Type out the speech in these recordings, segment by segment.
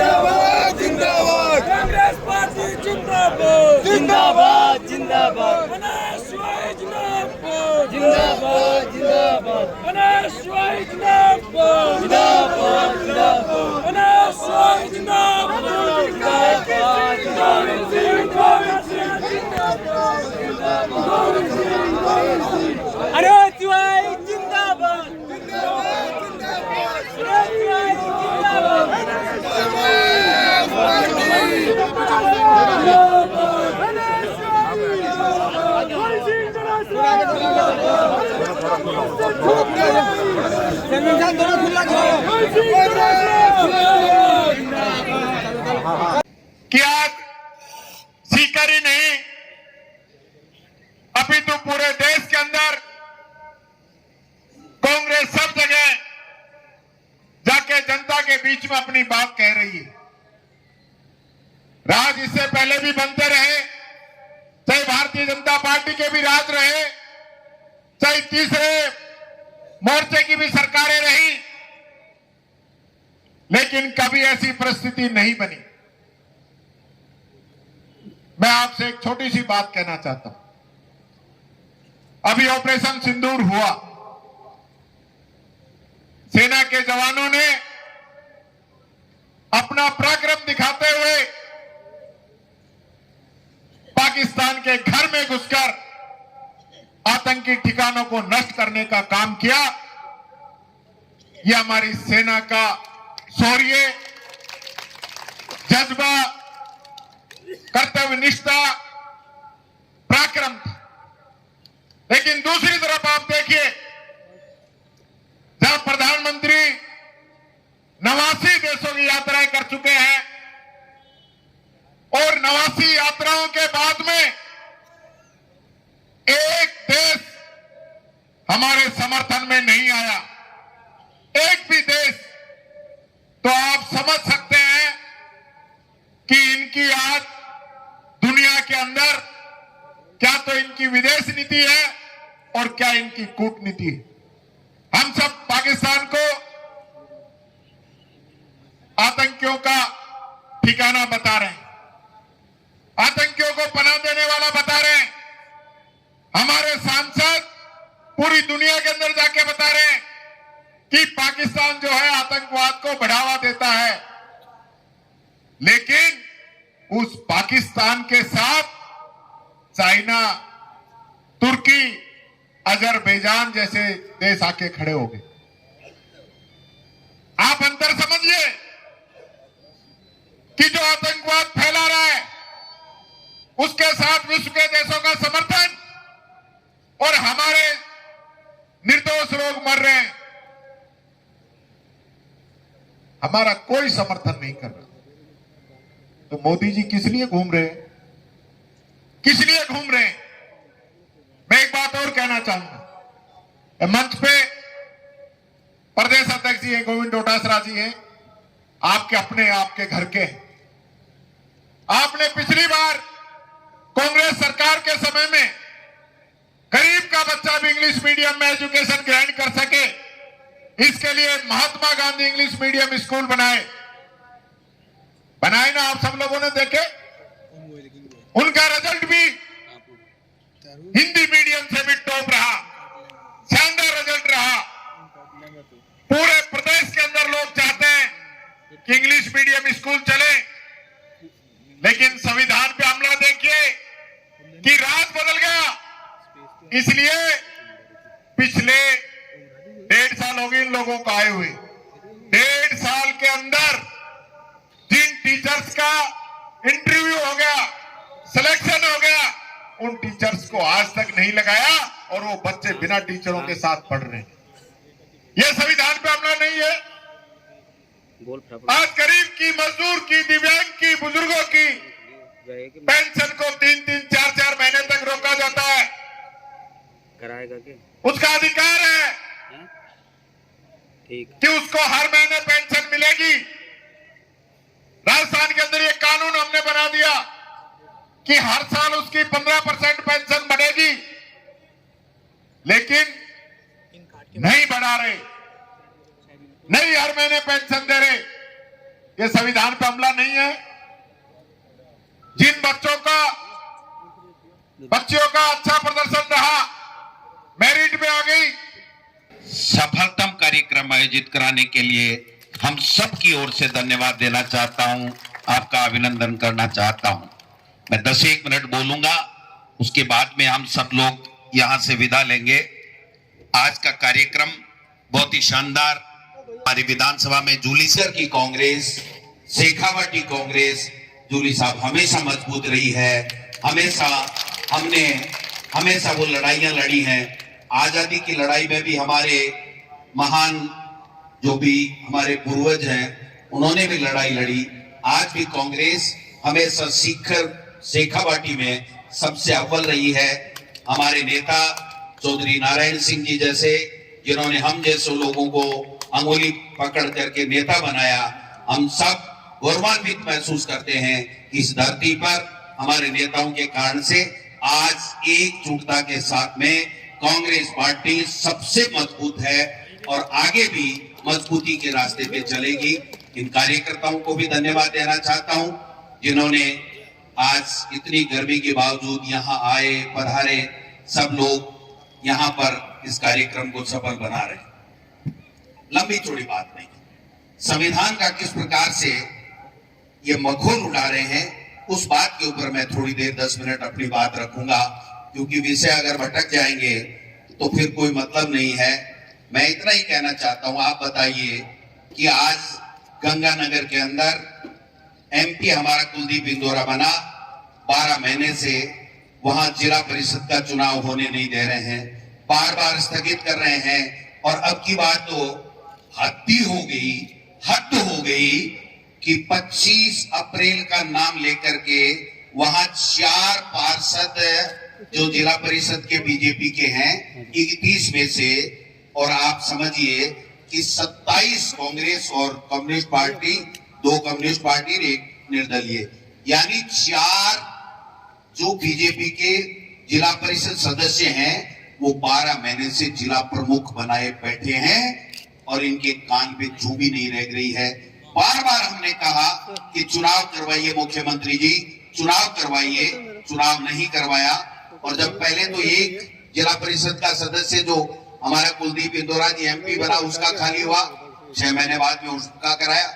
जिंदाबाद जिंदाबाद कांग्रेस पार्टी जिंदाबाद जिंदाबाद जिंदाबाद गणेश शिवाय जिंदाबाद जिंदाबाद जिंदाबाद गणेश शिवाय जिंदाबाद जिंदाबाद जिंदाबाद गणेश शिवाय जिंदाबाद अरे शिवाय जिंदाबाद कि आज सीकर ही नहीं अभी तो पूरे देश के अंदर कांग्रेस सब जगह जाके जनता के बीच में अपनी बात कह रही है। राज इससे पहले भी बनते रहे, चाहे भारतीय जनता पार्टी के भी राज रहे, चाहे तीसरे मोर्चे की भी सरकारें रही, लेकिन कभी ऐसी परिस्थिति नहीं बनी। मैं आपसे एक छोटी सी बात कहना चाहता हूं। अभी ऑपरेशन सिंदूर हुआ, सेना के जवानों ने अपना पराक्रम दिखाते हुए पाकिस्तान के घर में घुसकर आतंकी ठिकानों को नष्ट करने का काम किया। यह हमारी सेना का शौर्य, जज्बा, कर्तव्य निष्ठा, पराक्रम था। लेकिन दूसरी तरफ आप देखिए, जब प्रधानमंत्री 89 देशों की यात्राएं कर चुके हैं और 89 यात्राओं के बाद में एक देश हमारे समर्थन में नहीं आया, एक भी देश, तो आप समझ सकते हैं कि इनकी आज दुनिया के अंदर क्या तो इनकी विदेश नीति है और क्या इनकी कूटनीति है। हम सब पाकिस्तान को आतंकियों का ठिकाना बता रहे हैं, आतंकियों को पनाह देने वाला बता रहे हैं। हमारे सांसद पूरी दुनिया के अंदर जाके बता रहे हैं कि पाकिस्तान जो है आतंकवाद को बढ़ावा देता है। लेकिन उस पाकिस्तान के साथ चाइना, तुर्की, अजरबैजान जैसे देश आके खड़े हो गए। आप अंतर समझिए कि जो आतंकवाद फैला रहा है उसके साथ विश्व के देशों का समर्थन, और हमारे निर्दोष लोग मर रहे हैं, हमारा कोई समर्थन नहीं कर रहा। तो मोदी जी किस लिए घूम रहे हैं, किस लिए घूम रहे हैं? मैं एक बात और कहना चाहूंगा। मंच पे प्रदेश अध्यक्ष जी हैं, गोविंद डोटासरा जी हैं, आपके अपने, आपके घर के। आपने पिछली बार कांग्रेस सरकार के समय में गरीब का बच्चा भी इंग्लिश मीडियम में एजुकेशन ग्रहण कर सके, इसके लिए Mahatma Gandhi English medium school बनाए ना। आप सब लोगों ने देखे, उनका रिजल्ट भी हिंदी मीडियम से भी टॉप रहा, शानदार रिजल्ट रहा। पूरे प्रदेश के अंदर लोग चाहते हैं कि इंग्लिश मीडियम स्कूल चले, लेकिन संविधान पे हमला देखिए कि राज बदल गया। इसलिए पिछले 1.5 साल हो गए इन लोगों को आए हुए। 1.5 साल के अंदर जिन टीचर्स का इंटरव्यू हो गया, सिलेक्शन हो गया, उन टीचर्स को आज तक नहीं लगाया और वो बच्चे बिना टीचरों के साथ पढ़ रहे हैं। ये संविधान पे हमला नहीं है। आज गरीब की, मजदूर की, दिव्यांग की, बुजुर्गों की पेंशन को 3-3, 4-4 महीने तक रोका जाता है। कराएगा क्या? उसका अधिकार है कि उसको हर महीने पेंशन मिलेगी। राजस्थान के अंदर ये कानून हमने बना दिया कि हर साल उसकी 15% पेंशन बढ़ेगी, लेकिन नहीं बढ़ा रहे, नहीं हर महीने पेंशन दे रहे। कि संविधान पे हमला नहीं है। जिन बच्चियों का अच्छा प्रदर्शन रहा, मेरिट में आ गई, सफलतम कार्यक्रम आयोजित कराने के लिए हम सब की ओर से धन्यवाद देना चाहता हूं, आपका अभिनंदन करना चाहता हूं। मैं 10-1 मिनट बोलूंगा, उसके बाद में हम सब लोग यहां से विदा लेंगे। आज का कार्यक्रम बहुत ही शानदार, हमारी विधानसभा में जूली सर की कांग्रेस, शेखावाटी कांग्रेस, जूली साहब हमेशा मजबूत रही है। हमने हमेशा वो लड़ाइयां लड़ी हैं। आजादी की लड़ाई में भी हमारे महान जो भी हमारे पूर्वज हैं, उन्होंने भी लड़ाई लड़ी। आज भी कांग्रेस हमेशा शेखावाटी में सबसे अव्वल रही है। हमारे नेता चौधरी नारायण सिंह जी जैसे, जिन्होंने हम जैसे लोगों को अंगुली पकड़ करके नेता बनाया, हम सब गौरवान्वित महसूस करते हैं। इस धरती पर हमारे नेताओं के कारण से आज एकजुटता के साथ में कांग्रेस पार्टी सबसे मजबूत है और आगे भी मजबूती के रास्ते पे चलेगी। इन कार्यकर्ताओं को भी धन्यवाद देना चाहता हूं, जिन्होंने आज इतनी गर्मी के बावजूद यहाँ आए, पधारे। सब लोग यहाँ पर इस कार्यक्रम को सफल बना रहे। लंबी चौड़ी बात नहीं, संविधान का किस प्रकार से ये मखौल उड़ा रहे हैं, उस बात के ऊपर मैं थोड़ी देर 10 मिनट अपनी बात रखूंगा, क्योंकि विषय अगर भटक जाएंगे तो फिर कोई मतलब नहीं है। मैं इतना ही कहना चाहता हूं, आप बताइए कि आज गंगानगर के अंदर एमपी हमारा कुलदीप इंदौरा बना, 12 महीने से वहां जिला परिषद का चुनाव होने नहीं दे रहे हैं, बार बार स्थगित कर रहे हैं। और अब की बात तो हद हो गई कि 25 अप्रैल का नाम लेकर के वहां 4 पार्षद जो जिला परिषद के बीजेपी के हैं 31 में से, और आप समझिए कि 27 कांग्रेस और कम्युनिस्ट पार्टी, 2 कम्युनिस्ट पार्टी और 1 निर्दलीय, यानी 4 जो बीजेपी के जिला परिषद सदस्य हैं वो 12 महीने से जिला प्रमुख बनाए बैठे हैं और इनके कान पे जू भी नहीं रह गई है। बार बार हमने कहा कि चुनाव करवाइए मुख्यमंत्री जी, चुनाव करवाइए, चुनाव नहीं करवाया। और जब पहले तो एक जिला परिषद का सदस्य जो हमारा कुलदीप इंदौरा जी एमपी बना, उसका खाली हुआ, 6 महीने बाद में उसका कराया।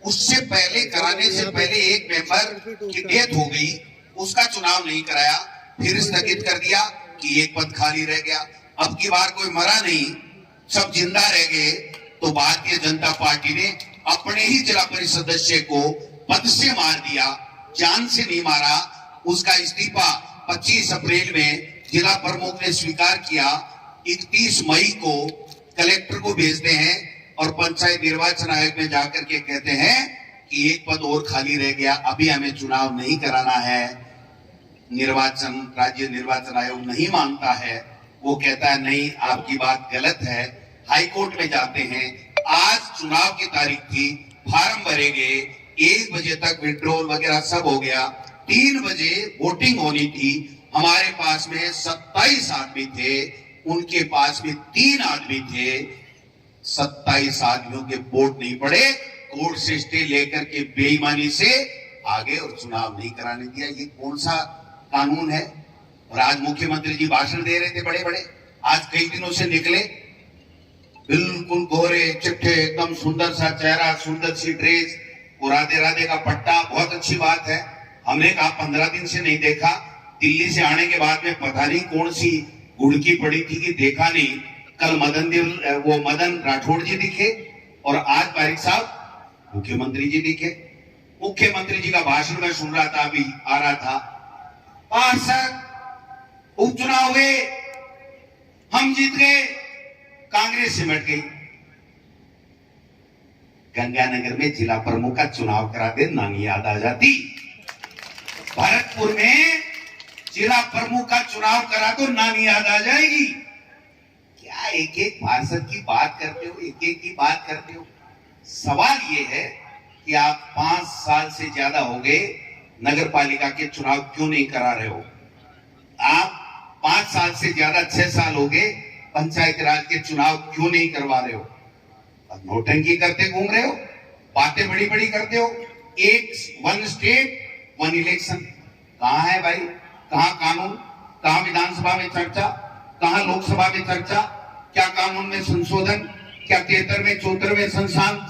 उससे पहले कराने से पहले एक मेंबर की डेथ हो गई, उसका चुनाव नहीं कराया, फिर स्थगित कर दिया कि एक पद खाली रह गया। अब की बार कोई मरा नहीं, सब जिंदा रह गए, तो भारतीय जनता पार्टी ने अपने ही जिला परिषद सदस्य को पद से मार दिया, जान से नहीं मारा। उसका इस्तीफा 25 अप्रैल में जिला प्रमुख ने स्वीकार किया, 31 मई को कलेक्टर को भेजते हैं और पंचायत निर्वाचन आयोग में जाकर के कहते हैं कि एक पद और खाली रह गया, अभी हमें चुनाव नहीं कराना है। राज्य निर्वाचन आयोग नहीं मानता है, वो कहता है नहीं आपकी बात गलत है, हाईकोर्ट में जाते हैं। आज चुनाव की तारीख थी, फार्म भरे गए, 1 बजे तक विड्रॉल वगैरह सब हो गया, 3 बजे वोटिंग होनी थी। हमारे पास में 27 आदमी थे, उनके पास में 3 आदमी थे, 27 आदमियों के वोट नहीं पड़े, कोर्ट से स्टे लेकर के बेईमानी से आगे और चुनाव नहीं कराने दिया। ये कौन सा कानून है? और आज मुख्यमंत्री जी भाषण दे रहे थे बड़े बड़े, आज कई दिनों से निकले, बिल्कुल गोरे चिट्ठे, एकदम सुंदर सा चेहरा, सुंदर सी ड्रेस, और राधे राधे का पट्टा, बहुत अच्छी बात है। हमने कहा 15 दिन से नहीं देखा, दिल्ली से आने के बाद में पता नहीं कौन सी गुड़की पड़ी थी कि देखा नहीं। कल मदन राठौड़ जी दिखे और आज पारिक साहब मुख्यमंत्री जी दिखे। मुख्यमंत्री जी का भाषण में सुन रहा था, अभी आ रहा था, पार्षद उपचुनाव हुए, हम जीत गए, कांग्रेस सिमट गई। गंगानगर में जिला प्रमुख का चुनाव करा दे, नानी याद आ जाती। भरतपुर में जिला प्रमुख का चुनाव करा तो नानी याद आ जाएगी। क्या एक एक पार्षद की बात करते हो, एक एक की बात करते हो? सवाल ये है कि आप 5 साल से ज्यादा हो गए नगर पालिका के चुनाव क्यों नहीं करा रहे हो? आप 5 साल से ज्यादा 6 साल हो गए पंचायत राज के चुनाव क्यों नहीं करवा रहे हो? अब नौटंकी करते घूम रहे हो। बातें बड़ी बड़ी करते हो। एक वन स्टेट वन इलेक्शन कहाँ है भाई? कहाँ कानून? कहाँ विधानसभा में चर्चा? कहाँ लोकसभा में चर्चा? क्या कानून में संशोधन? क्या 73वें 74वें संविधान